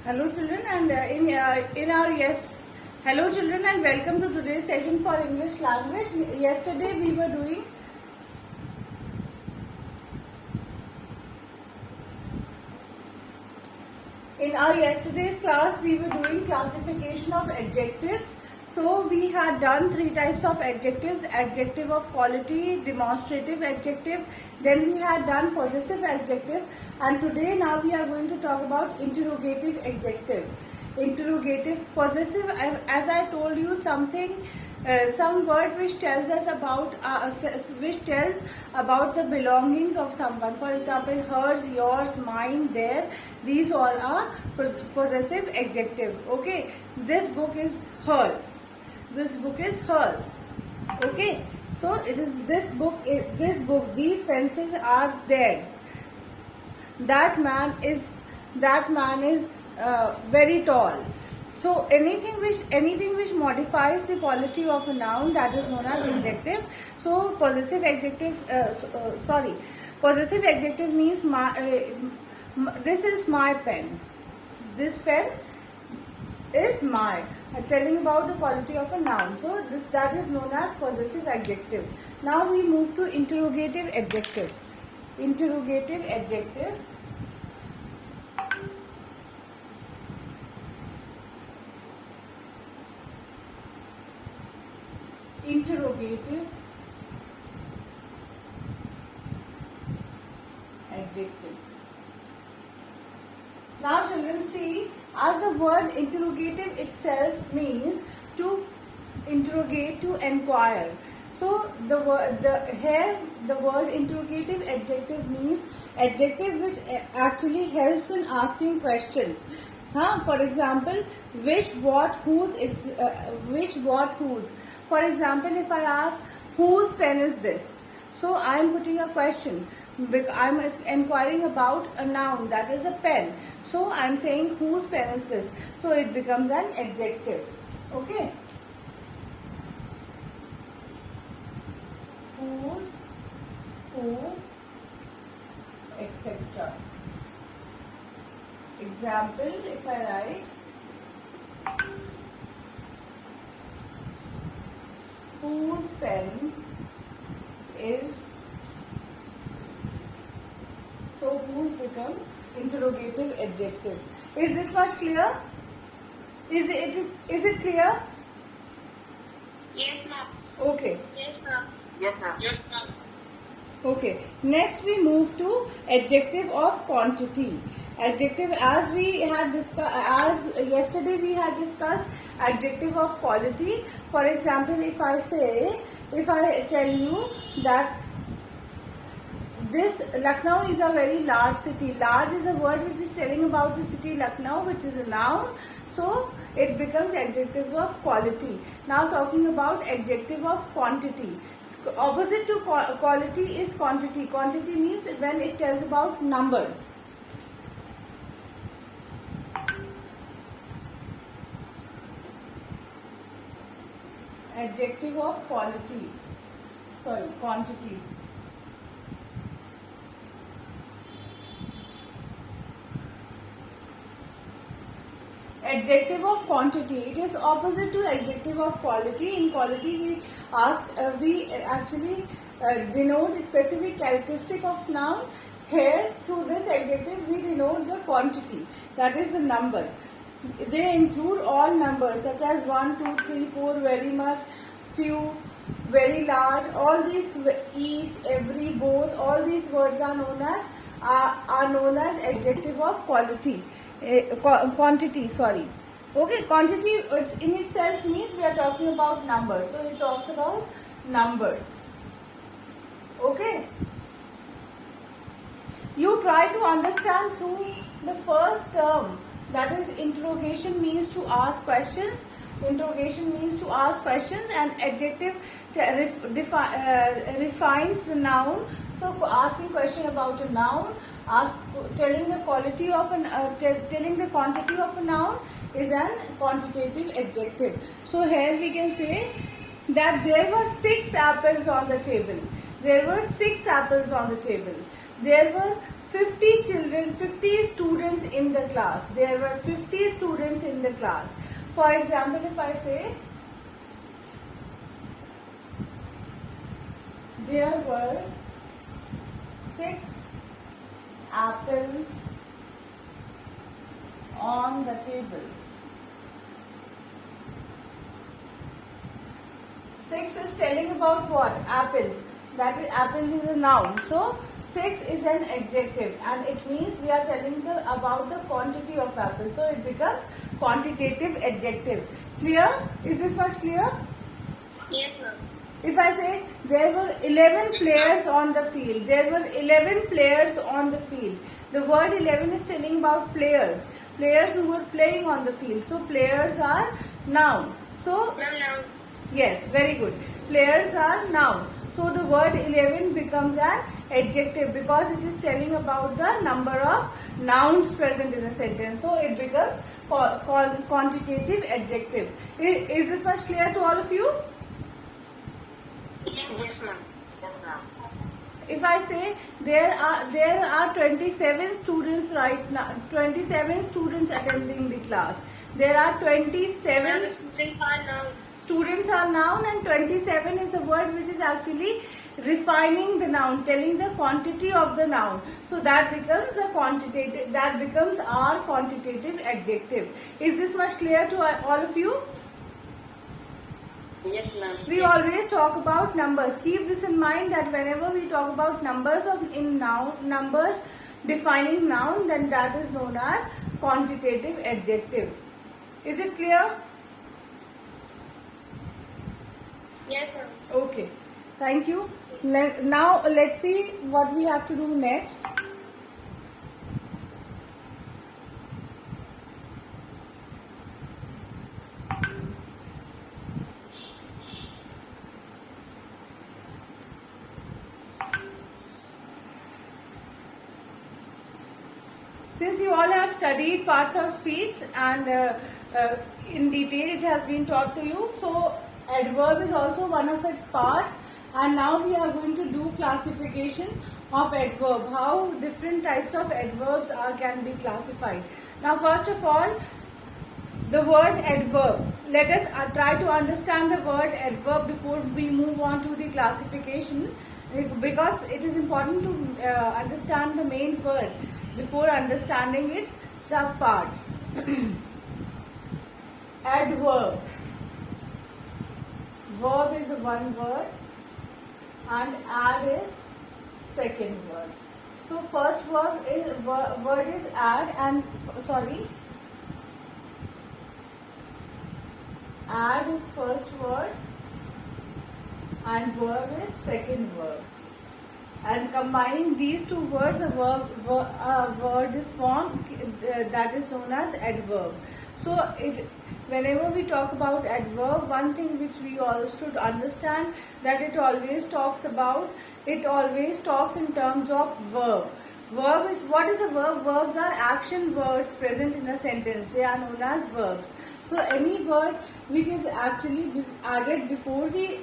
Hello children and in our hello children and welcome to today's session for English language. Yesterday we were doing in our yesterday's class we were doing classification of adjectives. So we had done three types of adjectives: adjective of quality, demonstrative adjective, then we had done possessive adjective, and today now we are going to talk about interrogative adjective. Interrogative, possessive, as I told you, something, some word which tells us about which tells about the belongings of someone. For example, hers, yours, mine, their. These all are possessive adjective. Okay, this book is hers. This book is hers. Okay, so it is this book. This book. These pencils are theirs. That man is very tall. So anything which modifies the quality of a noun, that is known as adjective. So possessive adjective, possessive adjective means this is my pen. This pen is my. Telling about the quality of a noun. So that is known as possessive adjective. Now we move to interrogative adjective. Interrogative adjective. Interrogative adjective. Now children, see, as the word interrogative itself means to interrogate, to enquire. So the word interrogative adjective means adjective which actually helps in asking questions. For example, which, what, whose, which, what, whose. For example, if I ask, whose pen is this? So I am putting a question. I am inquiring about a noun, that is a pen. So I am saying, whose pen is this? So it becomes an adjective. Okay. Whose, who, etc. Example, if I write, whose pen is, so whose become interrogative adjective. Is this much clear? Is it clear? Yes, ma'am. Okay. Yes, ma'am. Yes, ma'am. Yes, ma'am. Okay. Next we move to adjective of quantity. Adjective, as we had discussed, as yesterday we had discussed adjective of quality. For example, if I tell you that this Lucknow is a very large city. Large is a word which is telling about the city Lucknow, which is a noun. So it becomes adjectives of quality. Now talking about adjective of quantity. Opposite to quality is quantity. Quantity means when it tells about numbers. Adjective of quality. Sorry, quantity. Adjective of quantity. It is opposite to adjective of quality. In quality, we actually denote a specific characteristic of noun. Here, through this adjective, we denote the quantity. That is the number. They include all numbers such as 1, 2, 3, 4, very much, few, very large. All these, each, every, both. All these words are known as adjective of quality. Quantity, sorry. Okay, quantity in itself means we are talking about numbers. So it talks about numbers. Okay. You try to understand through the first term, that is interrogation means to ask questions. Interrogation means to ask questions, and adjective refines the noun. So asking question about a noun, telling the quality of telling the quantity of a noun is an quantitative adjective. So here we can say that there were 6 apples on the table. There were 6 apples on the table. There were 50 children, 50 students in the class. There were 50 students in the class. For example, if I say there were 6 apples on the table. 6 is telling about what? Apples. That is, apples is a noun. So 6 is an adjective, and it means we are telling about the quantity of apples. So it becomes quantitative adjective. Clear? Is this much clear? Yes, ma'am. If I say there were 11 players on the field, there were 11 players on the field. The word 11 is telling about players who were playing on the field. So players are noun. So Ma'am, yes, very good. Players are noun. So the word 11 becomes an adjective because it is telling about the number of nouns present in a sentence. So it becomes quantitative adjective. Is this much clear to all of you? Yes, ma'am. Yes, ma'am. If I say there are 27 students right now, 27 students attending the class. There are 27 Ma'am, students are noun. students are noun, and 27 is a word which is actually refining the noun, telling the quantity of the noun. So that becomes a quantitative, that becomes our quantitative adjective. Is this much clear to all of you? Yes, ma'am. We always talk about numbers. Keep this in mind that whenever we talk about numbers numbers defining noun, then that is known as quantitative adjective. Is it clear? Yes, ma'am. Okay. Thank you. Now let's see what we have to do next. Since you all have studied parts of speech and in detail it has been taught to you, so adverb is also one of its parts, and now we are going to do classification of adverb, how different types of adverbs can be classified. Now first of all, the word adverb. Let us try to understand the word adverb before we move on to the classification, because it is important to understand the main word before understanding its subparts. Adverb. Verb is one word and add is second word. So first word is add, and add is first word and verb is second word. And combining these two words, a word is formed that is known as adverb. So whenever we talk about adverb, one thing which we all should understand, that it always talks in terms of verb. Verb is, what is a verb? Verbs are action words present in a sentence. They are known as verbs. So any word which is actually added before the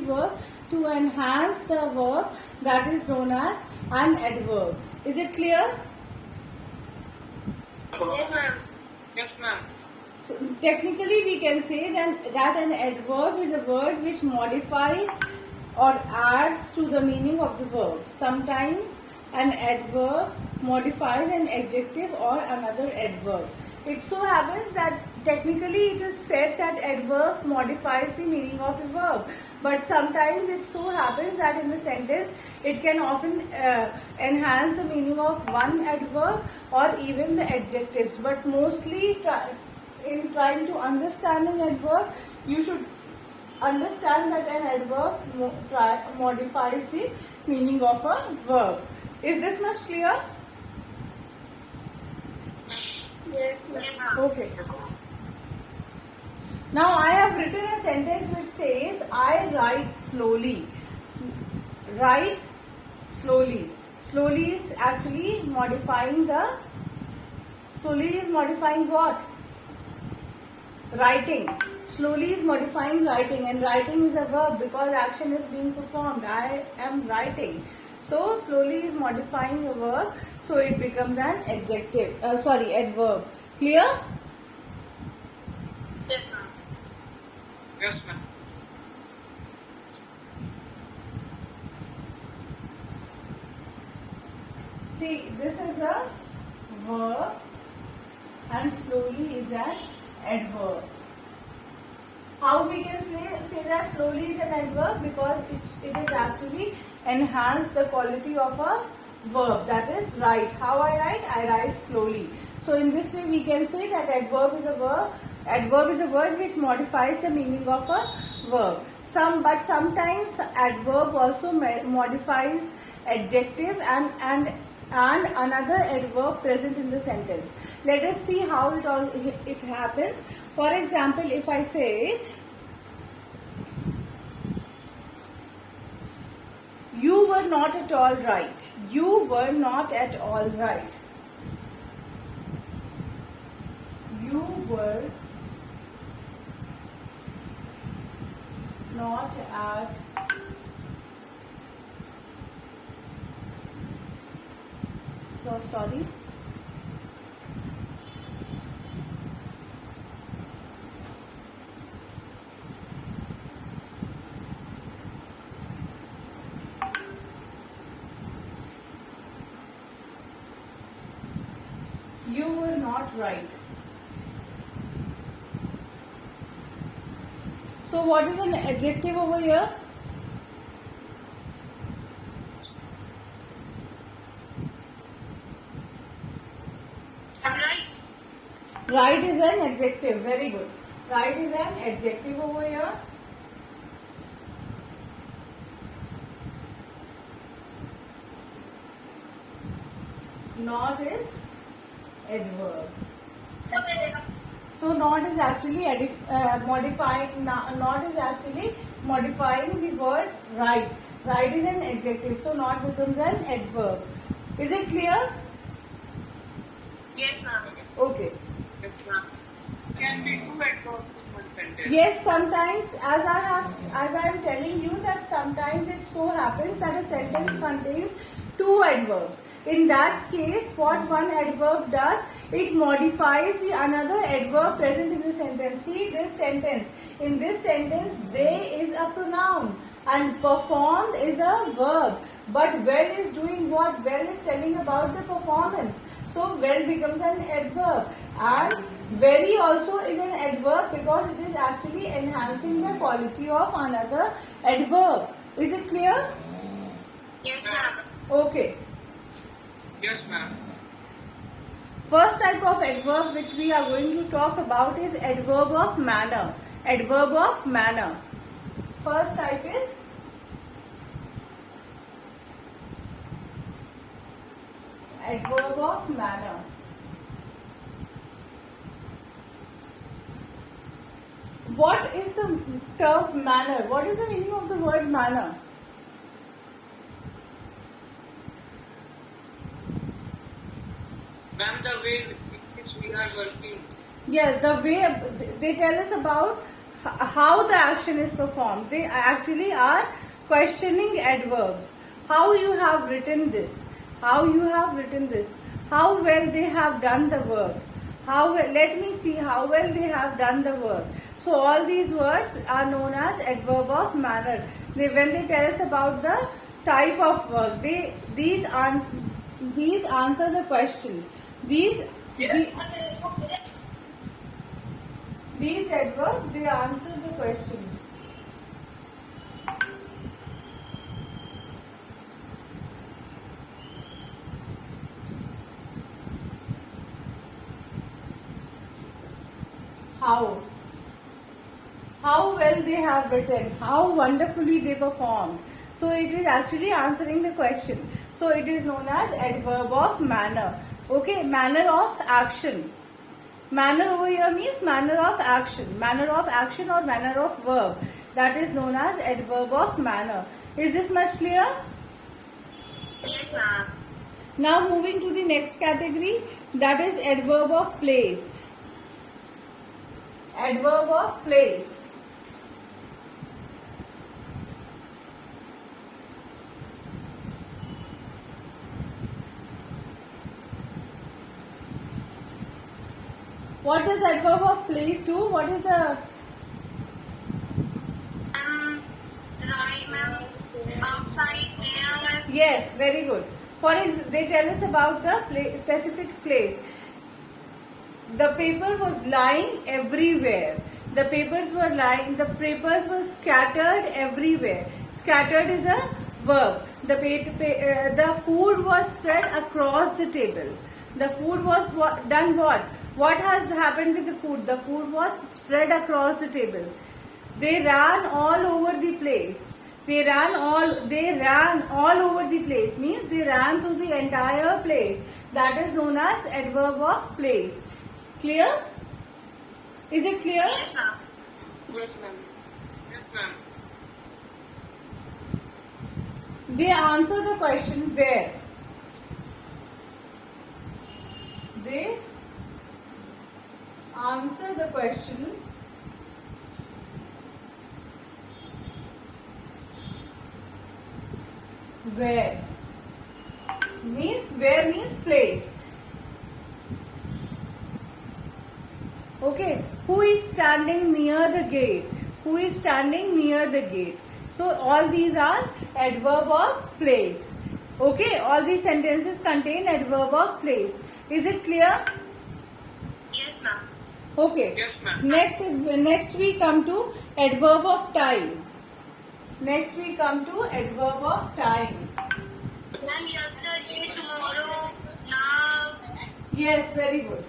verb to enhance the verb, that is known as an adverb. Is it clear? Yes, ma'am. Yes, ma'am. So technically we can say that an adverb is a word which modifies or adds to the meaning of the verb. Sometimes an adverb modifies an adjective or another adverb. It so happens that technically it is said that adverb modifies the meaning of a verb, but sometimes it so happens that in a sentence it can often enhance the meaning of one adverb or even the adjectives. But mostly in trying to understand an adverb, you should understand that an adverb modifies the meaning of a verb. Is this much clear? Yes, ma'am. Okay. Now I have written a sentence which says, I write slowly. Write slowly. Slowly is actually modifying what? Writing. Slowly is modifying writing, and writing is a verb because action is being performed. I am writing. So slowly is modifying a verb, so it becomes an adjective. Adverb. Clear? Yes, ma'am. Yes, ma'am. See, this is a verb and slowly is an adverb. How we can say that slowly is an adverb? Because it is actually enhance the quality of a verb. That is write. How I write? I write slowly. So in this way we can say that adverb is a verb. Adverb is a word which modifies the meaning of a verb. But sometimes adverb also modifies adjective and another adverb present in the sentence. Let us see how it happens. For example, if I say you were not at all right. You were not at all right. You were not at sorry. You were not right. So what is an adjective over here? I'm right. Right is an adjective. Very good. Right is an adjective over here. Not is adverb. So not is actually modifying. Not is actually modifying the word right. Right is an adjective. So not becomes an adverb. Is it clear? Yes, ma'am. Okay. Yes, ma'am. Can we do adverbs in one sentence? Yes, sometimes as I am telling you that sometimes it so happens that a sentence contains two adverbs. In that case, what one adverb does, it modifies the another adverb present in the sentence. See this sentence. In this sentence, they is a pronoun and performed is a verb. But well is doing what? Well is telling about the performance. So well becomes an adverb. And very also is an adverb because it is actually enhancing the quality of another adverb. Is it clear? Yes, ma'am. Okay. Yes, ma'am. First type of adverb which we are going to talk about is adverb of manner. Adverb of manner. First type is adverb of manner. What is the term manner? What is the meaning of the word manner? Ma'am, the way in which we are working. Yes, the way they tell us about how the action is performed. They actually are questioning adverbs. How you have written this? How you have written this? How well they have done the work? How well, let me see how well they have done the work. So all these words are known as adverb of manner. When they tell us about the type of work, these answer the question. These adverbs, they answer the questions. How well they have written, how wonderfully they performed. So it is actually answering the question. So it is known as adverb of manner. Okay, manner of action. Manner over here means manner of action. Manner of action or manner of verb. That is known as adverb of manner. Is this much clear? Yes, ma'am. Now moving to the next category, that is adverb of place. Adverb of place. What does adverb of place do? What is the Right, ma'am. Outside there. yes? Very good. They tell us about the specific place. The paper was lying everywhere. The papers were lying. The papers were scattered everywhere. Scattered is a verb. The food was spread across the table. The food was done what? What has happened with the food? The food was spread across the table. They ran all over the place. They ran all over the place means they ran through the entire place. That is known as adverb of place. Clear? Is it clear? Yes, ma'am. Yes, ma'am. Yes, ma'am. They answer the question where. They answer the question where. Where means place. Okay, who is standing near the gate? Who is standing near the gate? So all these are adverb of place. Okay, all these sentences contain adverb of place. Is it clear? Yes, ma'am. Okay. Yes, ma'am. Next we come to adverb of time. Next we come to adverb of time. Ma'am, yesterday, tomorrow, now. Yes, very good.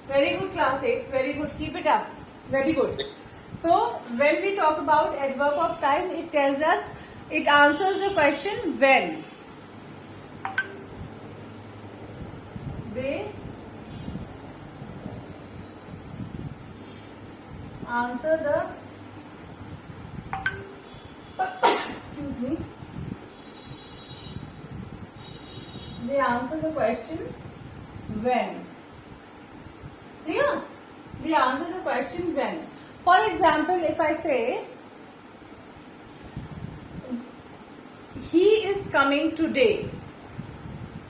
Very good, class 8. Very good. Keep it up. Very good. So, when we talk about adverb of time, it tells us, it answers the question when. They answer the excuse me. They answer the question when. Clear? They answer the question when. For example, if I say, he is coming today.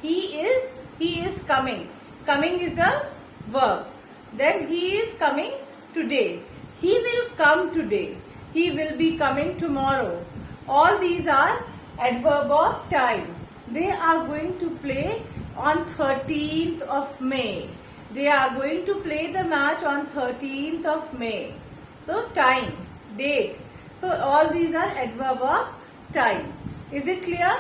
He is coming. Coming is a verb. Then he is coming today. He will come today. He will be coming tomorrow. All these are adverb of time. They are going to play on 13th of May. They are going to play the match on 13th of May. So time, date. So all these are adverb of time. Is it clear?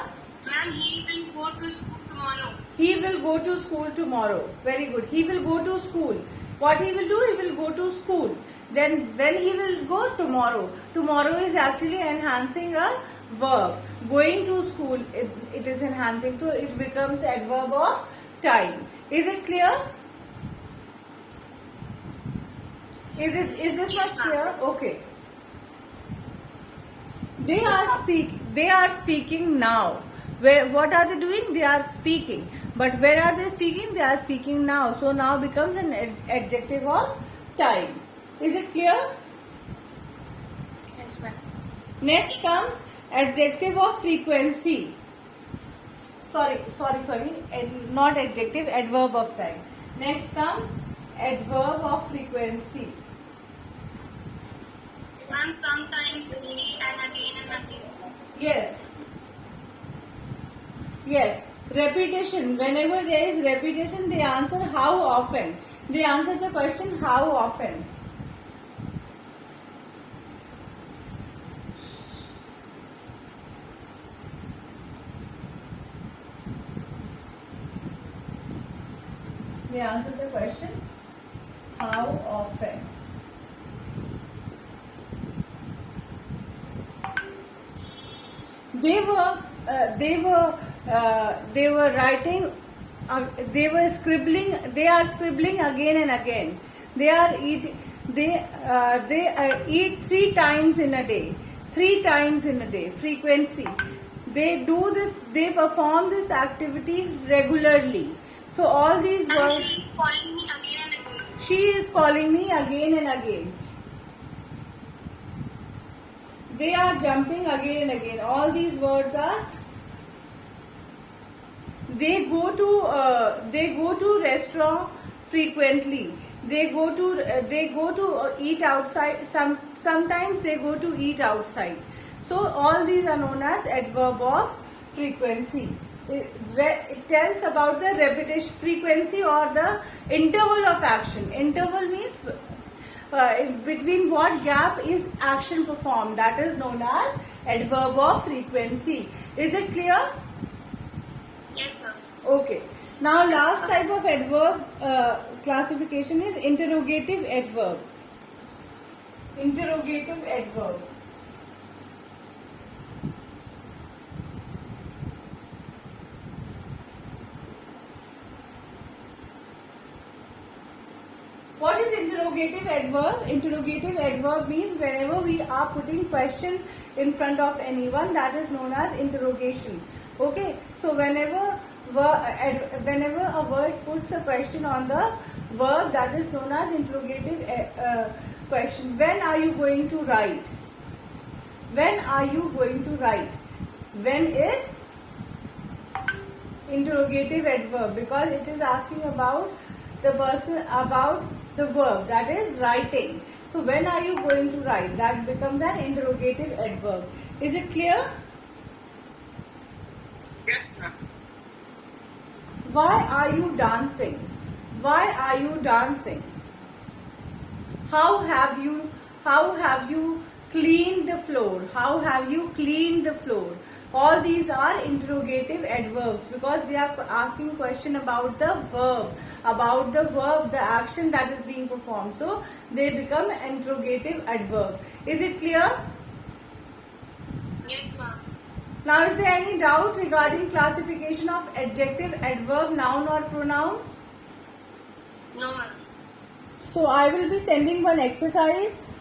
Ma'am, he will go to school tomorrow. He will go to school tomorrow. Very good. He will go to school. What he will do? He will go to school. Then when he will go? Tomorrow. Tomorrow is actually enhancing a verb. Going to school, it is enhancing. So it becomes adverb of time. Is it clear? Is this much clear? Okay. They are speaking now. What are they doing? They are speaking. But where are they speaking? They are speaking now. So now becomes an adjective of time. Is it clear? Yes, ma'am. Next comes adjective of frequency. Sorry. Not adjective, adverb of time. Next comes adverb of frequency. Ma'am, sometimes daily and again and again. Yes. Repetition. Whenever there is repetition, they answer how often. They answer the question how often. They answer the question how often. They were writing. They were scribbling. They are scribbling again and again. They eat 3 times in a day. 3 times in a day. Frequency. They do this. They perform this activity regularly. So all these And words. she is calling me again and again. She is calling me again and again. They are jumping again and again. All these words are. They go to restaurant frequently. They go to eat outside. Sometimes they go to eat outside. So all these are known as adverb of frequency. It tells about the repetition frequency or the interval of action. Interval means between what gap is action performed. That is known as adverb of frequency. Is it clear? Yes, ma'am. Okay. Now last type of adverb classification is interrogative adverb. Interrogative adverb. What is interrogative adverb? Interrogative adverb means whenever we are putting question in front of anyone, that is known as interrogation. Okay, so whenever a word puts a question on the verb, that is known as interrogative question. When are you going to write? When are you going to write? When is interrogative adverb, because it is asking about the person, about the verb, that is writing. So when are you going to write? That becomes an interrogative adverb. Is it clear? Yes, ma'am. Why are you dancing? Why are you dancing? How have you cleaned the floor? How have you cleaned the floor? All these are interrogative adverbs because they are asking question about the verb, the action that is being performed. So they become interrogative adverb. Is it clear? Yes, ma'am. Now, is there any doubt regarding classification of adjective, adverb, noun or pronoun? No, ma'am. So I will be sending one exercise.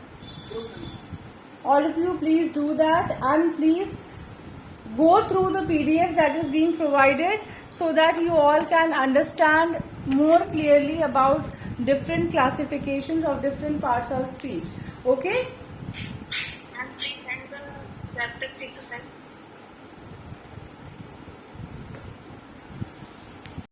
All of you please do that and please go through the PDF that is being provided so that you all can understand more clearly about different classifications of different parts of speech. Okay?